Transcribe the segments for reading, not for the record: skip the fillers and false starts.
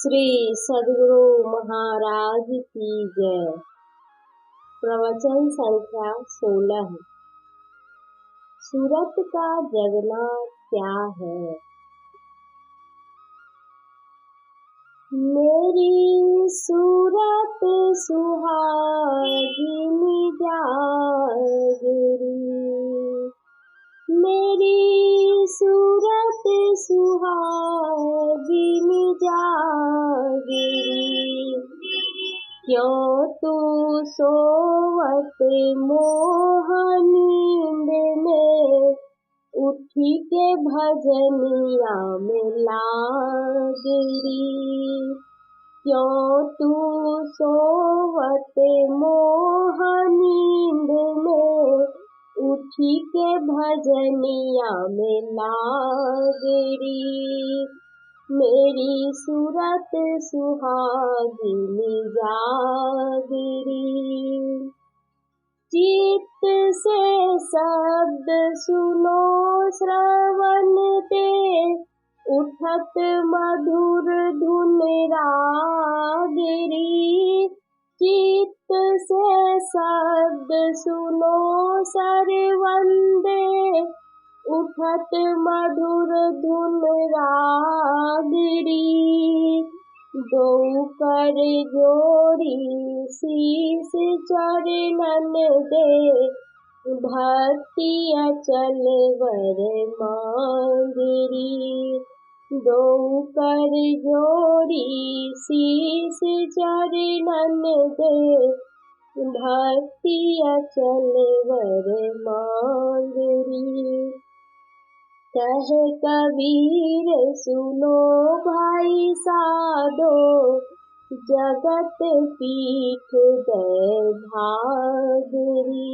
श्री सद्गुरु महाराज की जय। प्रवचन संख्या 16। सूरत का जगना क्या है। मेरी सूरत सुहागिनी जागरी, मेरी सूरत सुहागिनी जागरी, क्यों तू सोवत मोह नींद में, उठी के भजनिया में लागरी, क्यों तू सोवत मोह नींद में, उठी के भजनिया में लागरी, मेरी सूरत सुहागिनी जागरी। चित्त से शब्द सुनो श्रवण ते, उठत मधुर धुन रागिरी, चित्त से शब्द सुनो श्रवण दे, उठत मधुर धुन रागिरी, दो कर जोड़ी शीस चरणन दे, भक्ति अचल वर मांगरी, दो कर जोड़ी शीस चरणन दे, भक्ति अचल वर मांगरी। कह कबीर सुनो भाई साधो, जगत पीठ दे भागरी,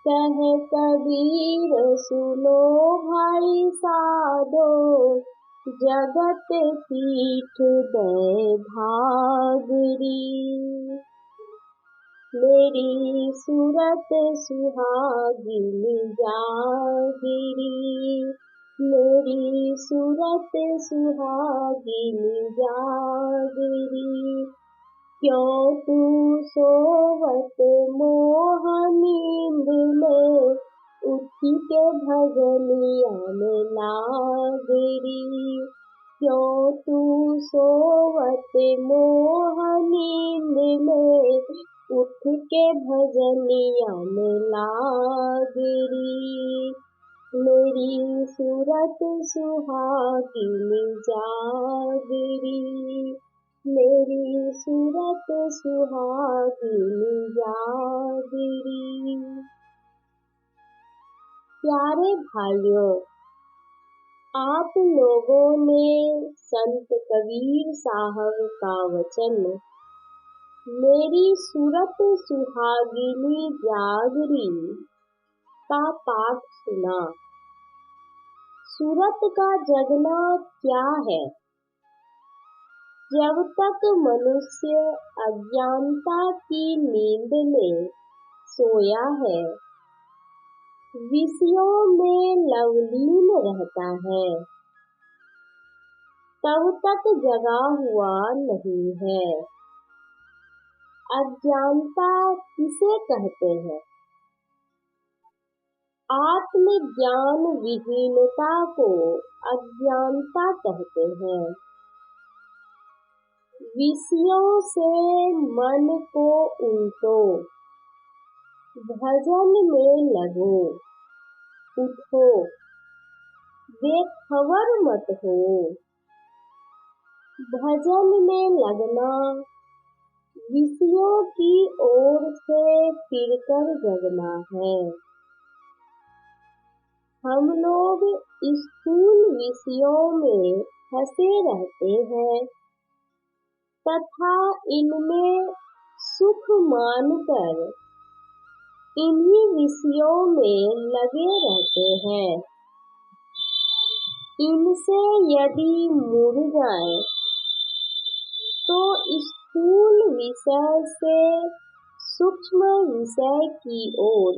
कह कबीर सुनो भाई साधो, जगत पीठ दे भागरी, मेरी सूरत सुहागिनी जागरी, मेरी सूरत सुहागिनी जागरी, क्यों तू सोवत मोह नींद में, उठी के भजनिया में लागरी, क्यों तू सोवत मोह नींद में, उठ के भजनिया में लागरी, मेरी सूरत सुहागिनी जागरी, मेरी सूरत सुहागिनी जागरी। प्यारे भाइयों, आप लोगों ने संत कबीर साहब का वचन मेरी सूरत सुहागिनी जागरी का पाठ सुना। सूरत का जगना क्या है। जब तक मनुष्य अज्ञानता की नींद में सोया है, विषयों में लवलीन रहता है, तब तक जगा हुआ नहीं है। अज्ञानता किसे कहते हैं। आत्मज्ञान विहीनता को अज्ञानता कहते हैं। विषयों से मन को उल्टो, भजन में लगो, उठो, बेखबर मत हो। भजन में लगना विषयों की ओर से फिरकर जगना है। हम लोग स्थूल विषयों में फंसे रहते हैं तथा इनमें सुख मानकर इन्हीं विषयों में लगे रहते हैं। इनसे यदि मुड़ जाएं तो स्थूल विषय से सूक्ष्म विषय की ओर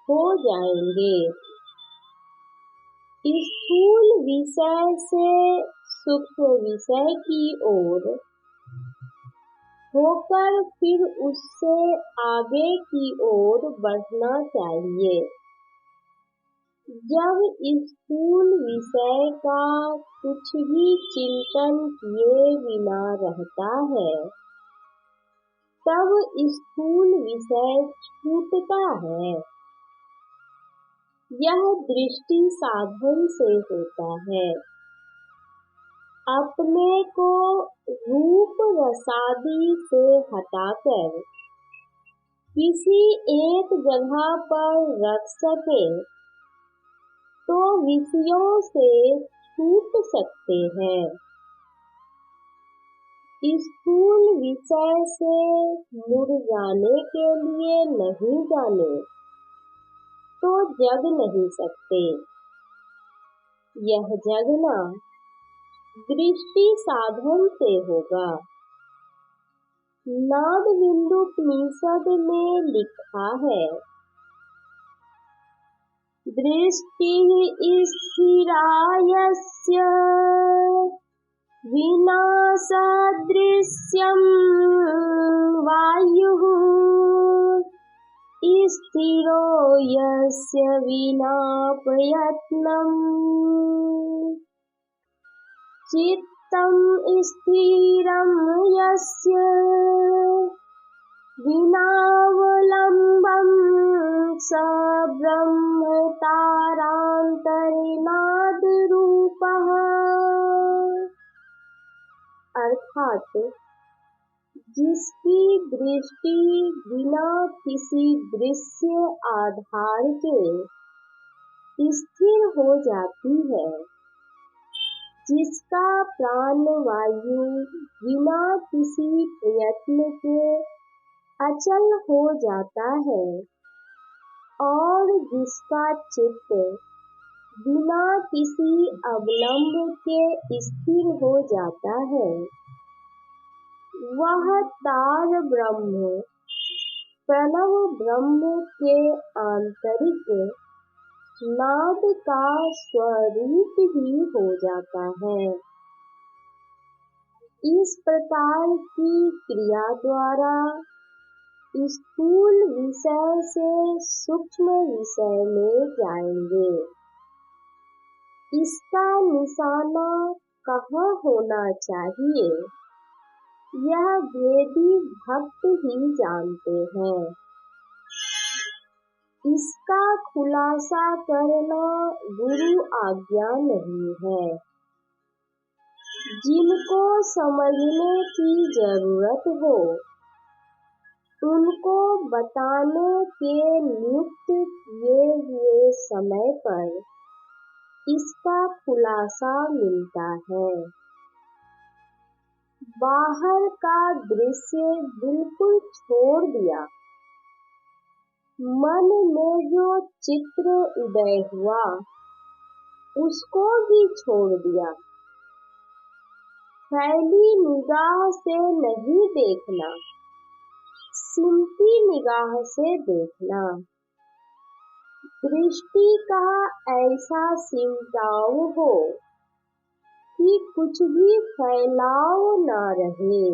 हो जाएंगे। स्थूल विषय से सूक्ष्म विषय की ओर होकर फिर उससे आगे की ओर बढ़ना चाहिए। जब स्थूल विषय का कुछ भी चिंतन किए बिना रहता है, तब स्थूल विषय छूटता है। यह दृष्टि साधन से होता है। अपने को रूप रसादी से हटाकर किसी एक जगह पर रख सके तो विषयों से छूट सकते हैं। स्थूल विषय से मुड़ जाने के लिए नहीं जाने तो जग नहीं सकते। यह जगना दृष्टि साधन से होगा। नादबिंदुपनिषद में लिखा है, दृष्टि स्थिरा यस्य विनाशादृश्यं वायुः स्थिरो यस्य विना प्रयत्नम् चित्तं स्थिरं यस्य विनावलम्बं स ब्रह्म तारान्तरनादरूपः। अर्थात जिसकी दृष्टि बिना किसी दृश्य आधार के स्थिर हो जाती है, जिसका प्राण वायु बिना किसी प्रयत्न के अचल हो जाता है और जिसका चित्त बिना किसी अवलंब के स्थिर हो जाता है, वह तार ब्रह्म प्रणव ब्रह्म के आंतरिक नाद का स्वरूप ही हो जाता है। इस प्रकार की क्रिया द्वारा स्थूल विषय से सूक्ष्म विषय में जाएंगे। इसका निशाना कहाँ होना चाहिए, यह वेदी भक्त ही जानते हैं। इसका खुलासा करना गुरु आज्ञा नहीं है। जिनको समझने की जरूरत हो, उनको बताने के नियुक्त किए हुए समय पर इसका खुलासा मिलता है। बाहर का दृश्य बिल्कुल छोड़ दिया, मन में जो चित्र उदय हुआ उसको भी छोड़ दिया। फैली निगाह से नहीं देखना, सिमटी निगाह से देखना। दृष्टि का ऐसा सिमटाव हो कि कुछ भी फैलाव न रहे।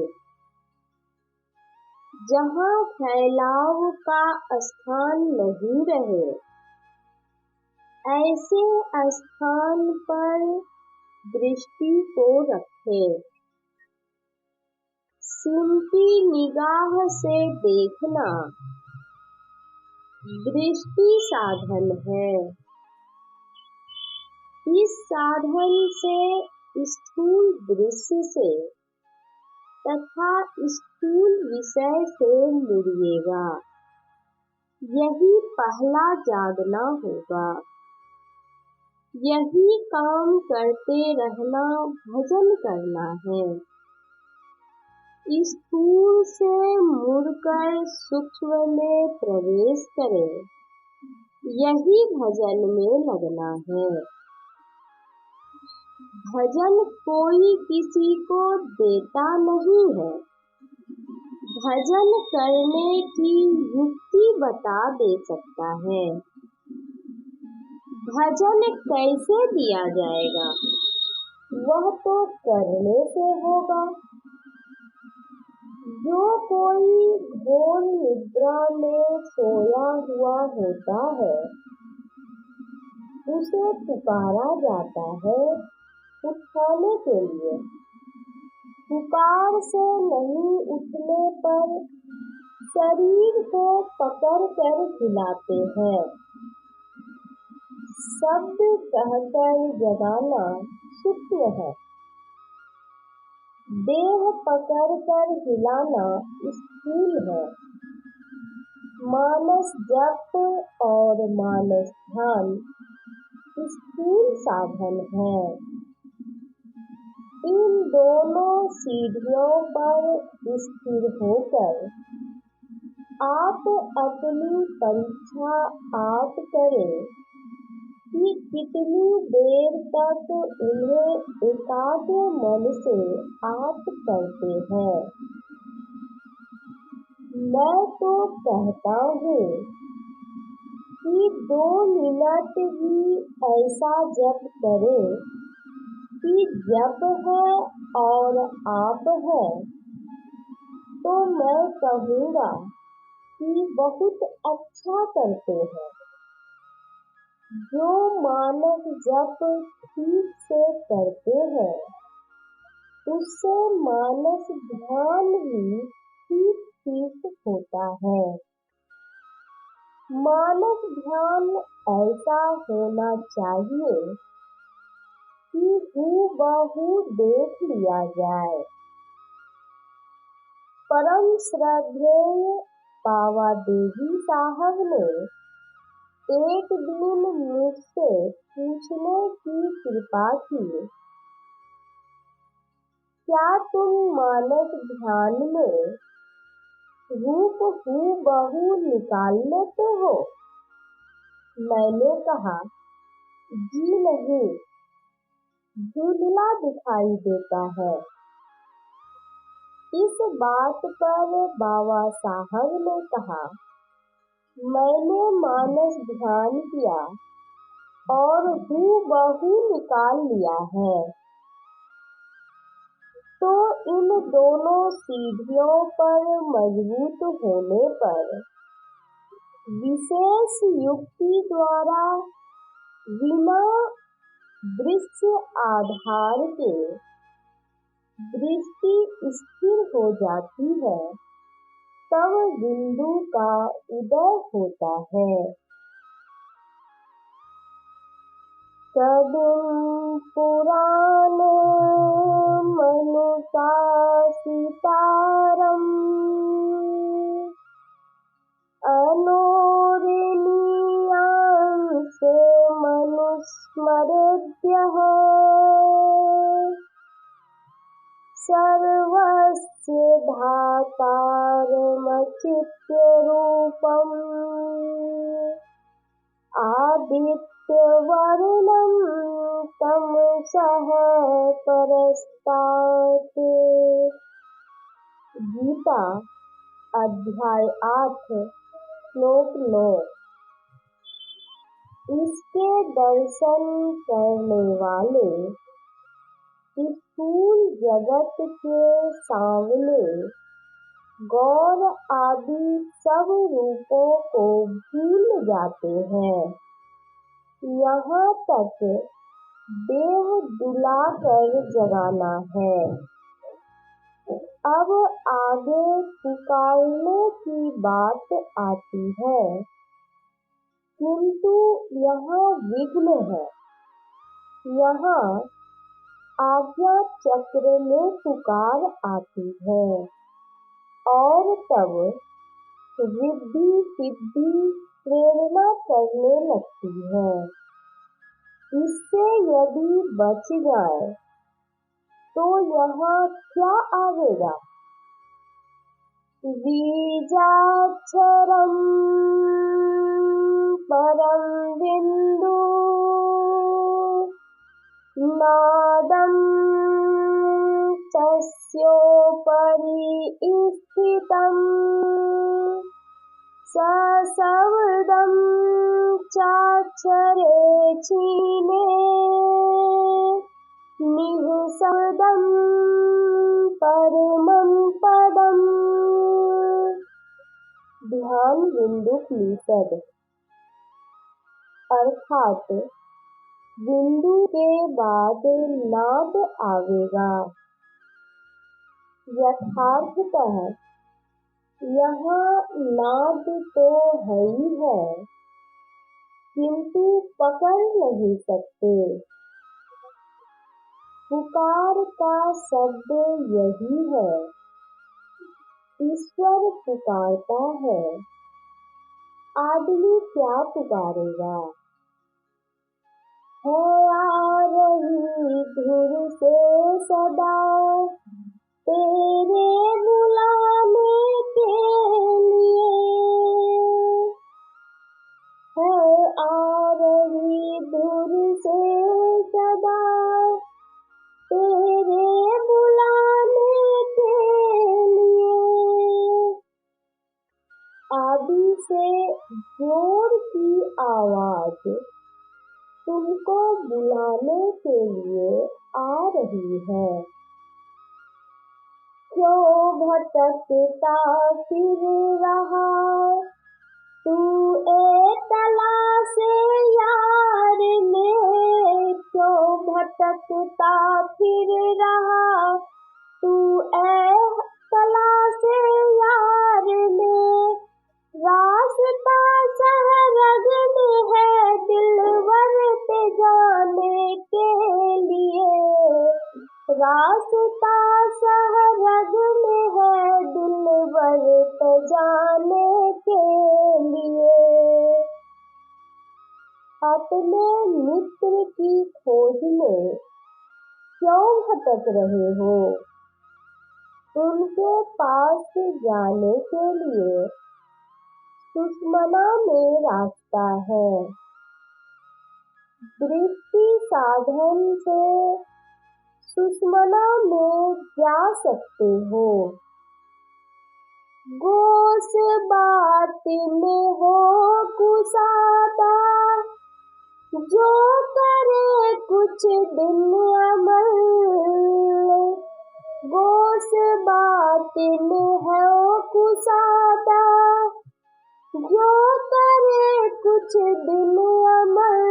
जहाँ फैलाव का स्थान नहीं रहे, ऐसे स्थान पर दृष्टि को रखें। सिमटी निगाह से देखना दृष्टि साधन है। इस साधन से स्थूल दृश्य से तथा स्थूल विषय से मुड़िएगा। यही पहला जागना होगा। यही काम करते रहना भजन करना है। स्थूल से मुड़कर सूक्ष्म में प्रवेश करें, यही भजन में लगना है। भजन कोई किसी को देता नहीं है। भजन करने की युक्ति बता दे सकता है। भजन कैसे दिया जाएगा, वह तो करने से होगा। जो कोई घोर निद्रा में सोया हुआ होता है उसे पुकारा जाता है उठाने के लिए। पुकार से नहीं उठने पर शरीर को पकड़ कर हिलाते हैं। शब्द कहकर जगाना सूक्ष्म है, देह पकड़ कर हिलाना स्थूल है। मानस जप और मानस ध्यान स्थूल साधन है। इन दोनों सीढ़ियों पर स्थिर होकर आप अपनी परीक्षा आप करें कि कितनी देर तक उन्हें एकाग्र मन से आप करते हैं। मैं तो कहता हूँ कि 2 मिनट ही ऐसा जप करें कि जप है और आप है, तो मैं कहूँगा कि बहुत अच्छा करते हैं। जो मानस जप ठीक से करते हैं उससे मानस ध्यान भी ठीक ठीक होता है। मानस ध्यान ऐसा होना चाहिए कि हूबहू देख लिया जाए। परम श्रद्धेय बाबा देवी साहब ने एक दिन मुझसे पूछने की कृपा की, क्या तुम मानस ध्यान में रूप हूबहू निकाल लेते हो? मैंने कहा, जी नहीं, धुंधला दिखाई देता है। इस बात पर बाबा साहब ने कहा, मैंने मानस ध्यान किया और हूबहू निकाल लिया है। तो इन दोनों सीढ़ियों पर मजबूत होने पर विशेष युक्ति द्वारा बिना दृश्य आधार के दृष्टि स्थिर हो जाती है, तब बिंदु का उदय होता है। कदम पुराण मनुका सीतारम अनोरणीयां से मनुस्मरेद्यः सर्वस्य धातारमचित्य रूपम् आदित्यवर्णं तमसः परस्तात्। गीता अध्याय 8 श्लोक 9। इसके दर्शन करने वाले स्थूल जगत के सामने गौर आदि सब रूपों को भूल जाते हैं। यहाँ तक देह दुलाकर जगाना है। अब आगे पुकारने की बात आती है, किंतु यहाँ विघ्न है। यहाँ आज्ञा चक्र में पुकार आती है और तब रिद्धि सिद्धि प्रेरणा करने लगती है। इससे यदि बच जाए तो यहाँ क्या आवेगा? बीजाक्षरम परम बिंदु नादं तस्योपरि स्थितं सशब्दं चाक्षरे क्षीणे निहितं सदम परमं पदम। ध्यान बिंदुपनिषद अर्थात बिंदु के बाद नाद आवेगा। यथार्थतः यहाँ नाद तो है ही है, किंतु पकड़ नहीं सकते। पुकार का शब्द यही है, ईश्वर पुकारता है, आदमी क्या पुकारेगा। है आ रही धुर से सदा तेरे बुलाने के लिए, है आ रही धुर से सदा तेरे बुलाने के लिए। आदि से जोर की आवाज तुमको बुलाने के लिए आ रही है। क्यों भटकता फिर रहा तू तलाश यार में, क्यों भटकता फिर रहा तू तलाश यार में। रास्ता शहरग में है दिलवर पे जाने के लिए, रास्ता शहरग में है दिलवर पे जाने के लिए। अपने मित्र की खोज में क्यों भटक रहे हो, उनके पास जाने के लिए सुषमना में रास्ता है। दृष्टि साधन से सुषमना में जा सकते हो। गोश बात में हो कुसादा जो करे कुछ दिन अमल, गोश बात में हो कुसादा जो करे कुछ दिन अमल।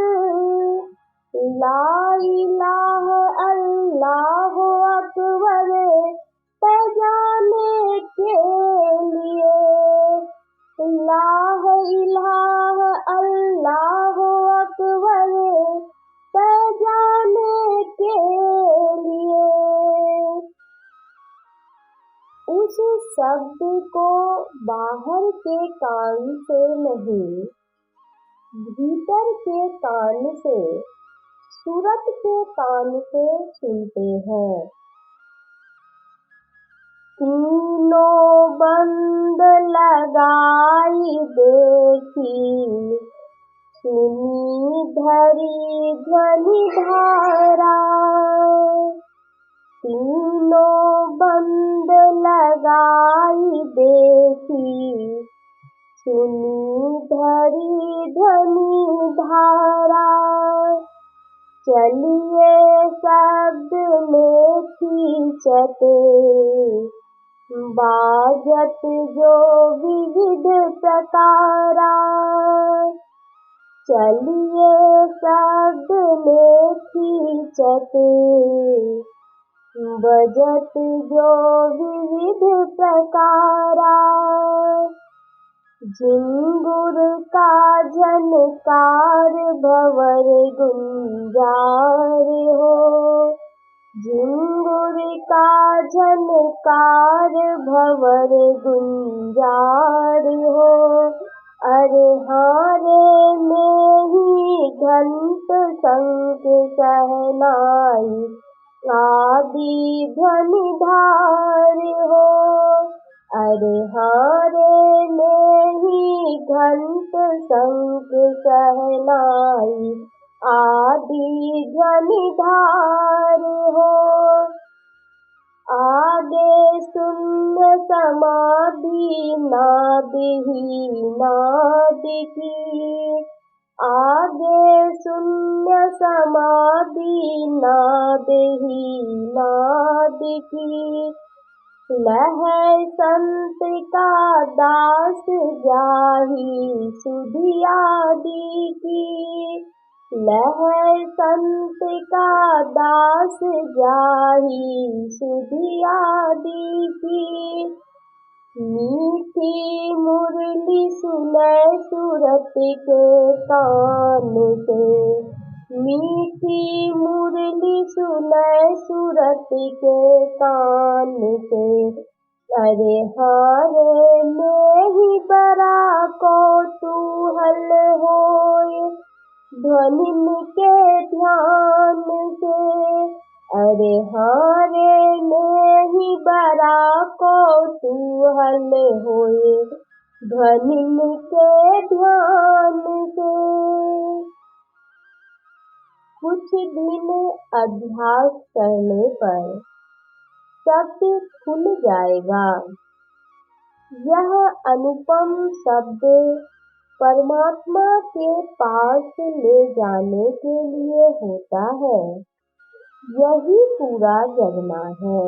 ला इलाहा अल्लाह अकबर पहचाने के लिए, ला इलाहा अल्लाह अकबर पहचाने के लिए। उस शब्द को बाहर के कान से नहीं, भीतर के कान से, सूरत के कान से सुनते हैं। तीनों बंद लगाई देखी सुनी धरी ध्वनि धारा, तीनों बंद लगाई देखी सुनी धरी ध्वनि धारा। चलिए शब्द में खींचते बाजत जो विविध प्रकारा, चलिए शब्द में खींचते बजत जो विविध प्रकारा। झिंगुर का झनकार भंवर गुंजार हो, झिंगुर का झनकार भंवर गुंजार हो। अरे हारे में ही घंट शंख शहनाई आदि ध्वनि धार हो। अरे हारे में ही घंट शंख शहनाई आदि ध्वनि धार हो। आगे शून्य समाधि नाद ही नाद की, आगे शून्य समाधि नाद ही नाद की, लहर संत का दास जाही सुधियादि की, लहर संत का दास जाही सुधियादि की। मीठी मुरली सुनै सूरत के कान से, मीठी मुरली सुनै सूरत के कान से, अरे हारे में ही बड़ा कौतूहल होए ध्वनिन के ध्यान से, अरे हारे में ही बड़ा कौतूहल होए ध्वनिन के ध्यान से। कुछ दिन अभ्यास करने पर शब्द खुल जाएगा। यह अनुपम शब्द परमात्मा के पास ले जाने के लिए होता है। यही पूरा जगना है।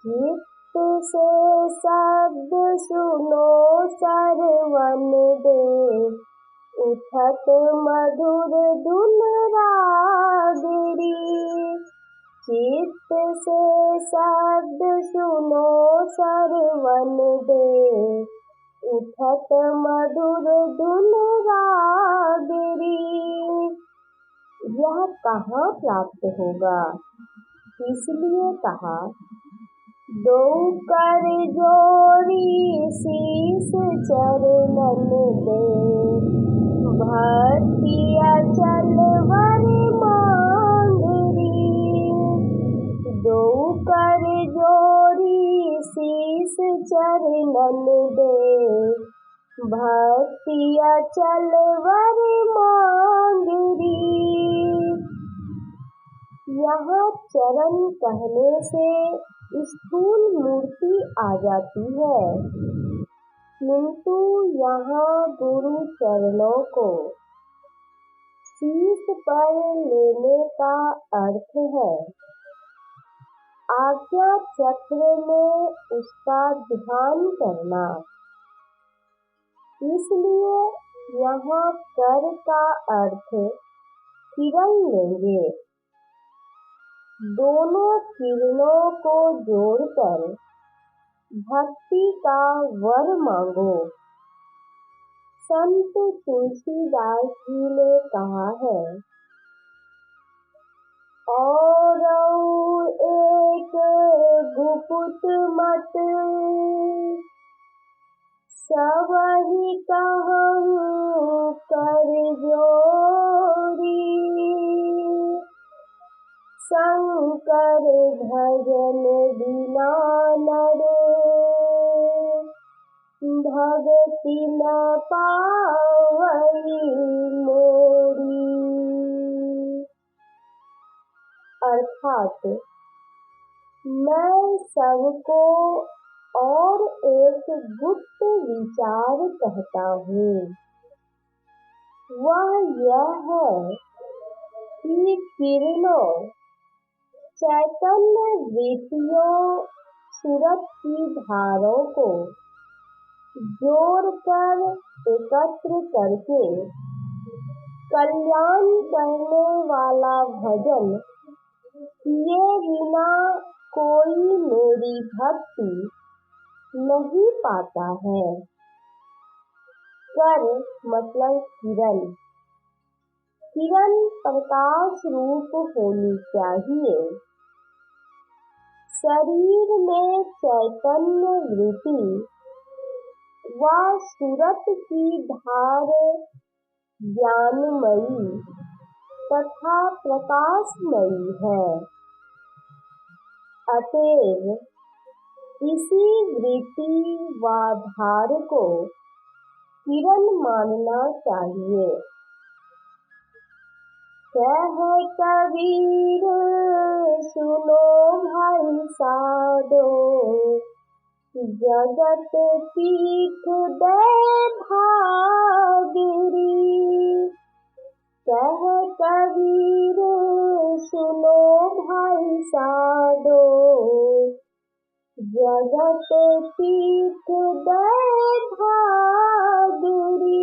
चित्त से शब्द सुनो सरवन दे, उठत मधुर धुन रागरी। चित्त से शब्द सुनो सरवन दे, उठत मधुर धुन रागरी। यह कहाँ प्राप्त होगा? इसलिए कहा, दो कर जोड़ी शीस चरणन दे, भक्ति अचल वर मांगरी। दो कर जोड़ी शीस चरणन दे, भक्ति अचल वर मांगरी। यहाँ चरण कहने से स्थूल मूर्ति आ जाती है, किंतु यहाँ गुरु चरणों को शीश पर लेने का अर्थ है आज्ञा चक्र में उसका ध्यान करना। इसलिए यहाँ कर का अर्थ किरण लेंगे। दोनों किरणों को जोड़कर भक्ति का वर मांगो। संत तुलसीदास जी ने कहा है, और एक गुपुत मत सबहि कहूँ कर जोड़ी। शंकर भजन बिना नर भगति न पावई मोरी। अर्थात मैं सबको और एक गुप्त विचार कहता हूँ। वह यह है कि किरणों चैतन्य वृत्तियों सूरत की धारों को जोड़कर एकत्र करके कल्याण करने वाला भजन किए बिना कोई मेरी भक्ति नहीं पाता है। कर मतलब किरण, किरण प्रकाश रूप होनी चाहिए। शरीर में चैतन्य वृत्ति व सूरत की धार ज्ञानमयी तथा प्रकाशमयी है। अतएव इसी वृत्ति व धार को किरण मानना चाहिए। कह कबीर सुनो भाई साधो, जगत पीठ दे भागरी, कह कबीर सुनो भाई साधो। जगत पीठ दे भागरी,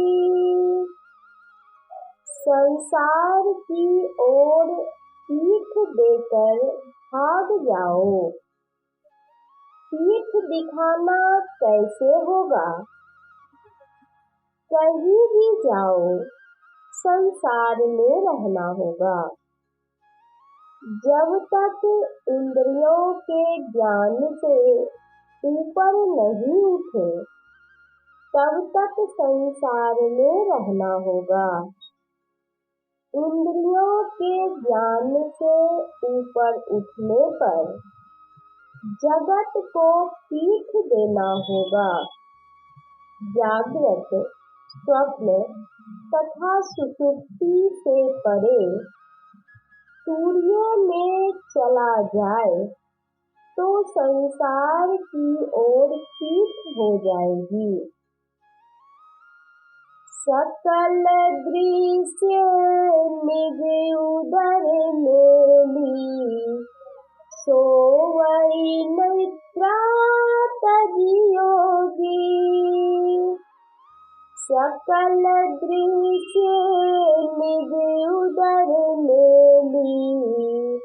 संसार की ओर पीठ देकर भाग जाओ। पीठ दिखाना कैसे होगा? कहीं भी जाओ संसार में रहना होगा। जब तक इंद्रियों के ज्ञान से ऊपर नहीं उठे तब तक संसार में रहना होगा। इंद्रियों के ज्ञान से ऊपर उठने पर जगत को पीठ देना होगा। जागृत, स्वप्न तथा सुषुप्ति से परे सूर्य में चला जाए तो संसार की ओर पीठ हो जाएगी। सकल दृश्य निज उदर मेली, सोवई निद्रा तजियोगी। सकल दृश्य निज उदर मेली,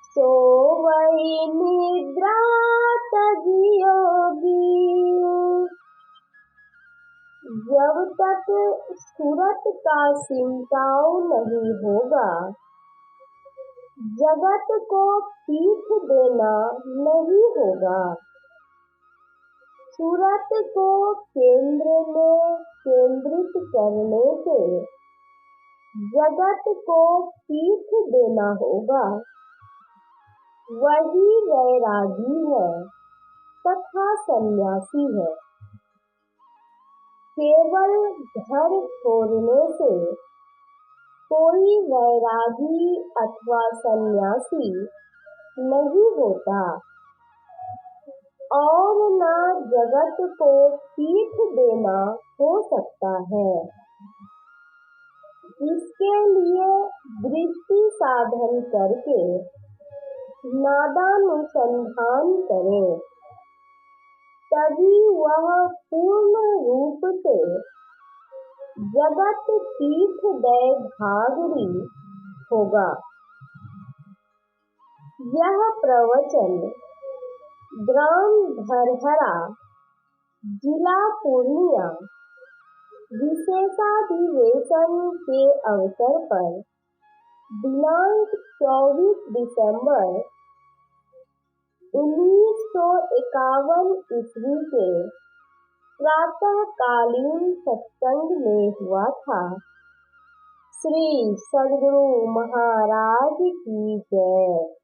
सोवई निद्रा तजियोगी। जब तक सूरत का सिमटाव नहीं होगा जगत को पीठ देना नहीं होगा। सूरत को केंद्र में केंद्रित करने से जगत को पीठ देना होगा। वही वैरागी है तथा सन्यासी है। केवल घर छोड़ने से कोई वैरागी अथवा सन्यासी नहीं होता और न जगत को पीठ देना हो सकता है। इसके लिए दृष्टि साधन करके नादानुसंधान करें, तभी वह पूर्ण रूप से जगत पीठ दे भागरी होगा। यह प्रवचन ग्राम धरहरा, जिला पूर्णिया विशेषाधिवेशन के अवसर पर दिनांक 24 दिसंबर 1951 ईस्वी के प्रातःकालीन सत्संग में हुआ था। श्री सद्गुरु महाराज की जय।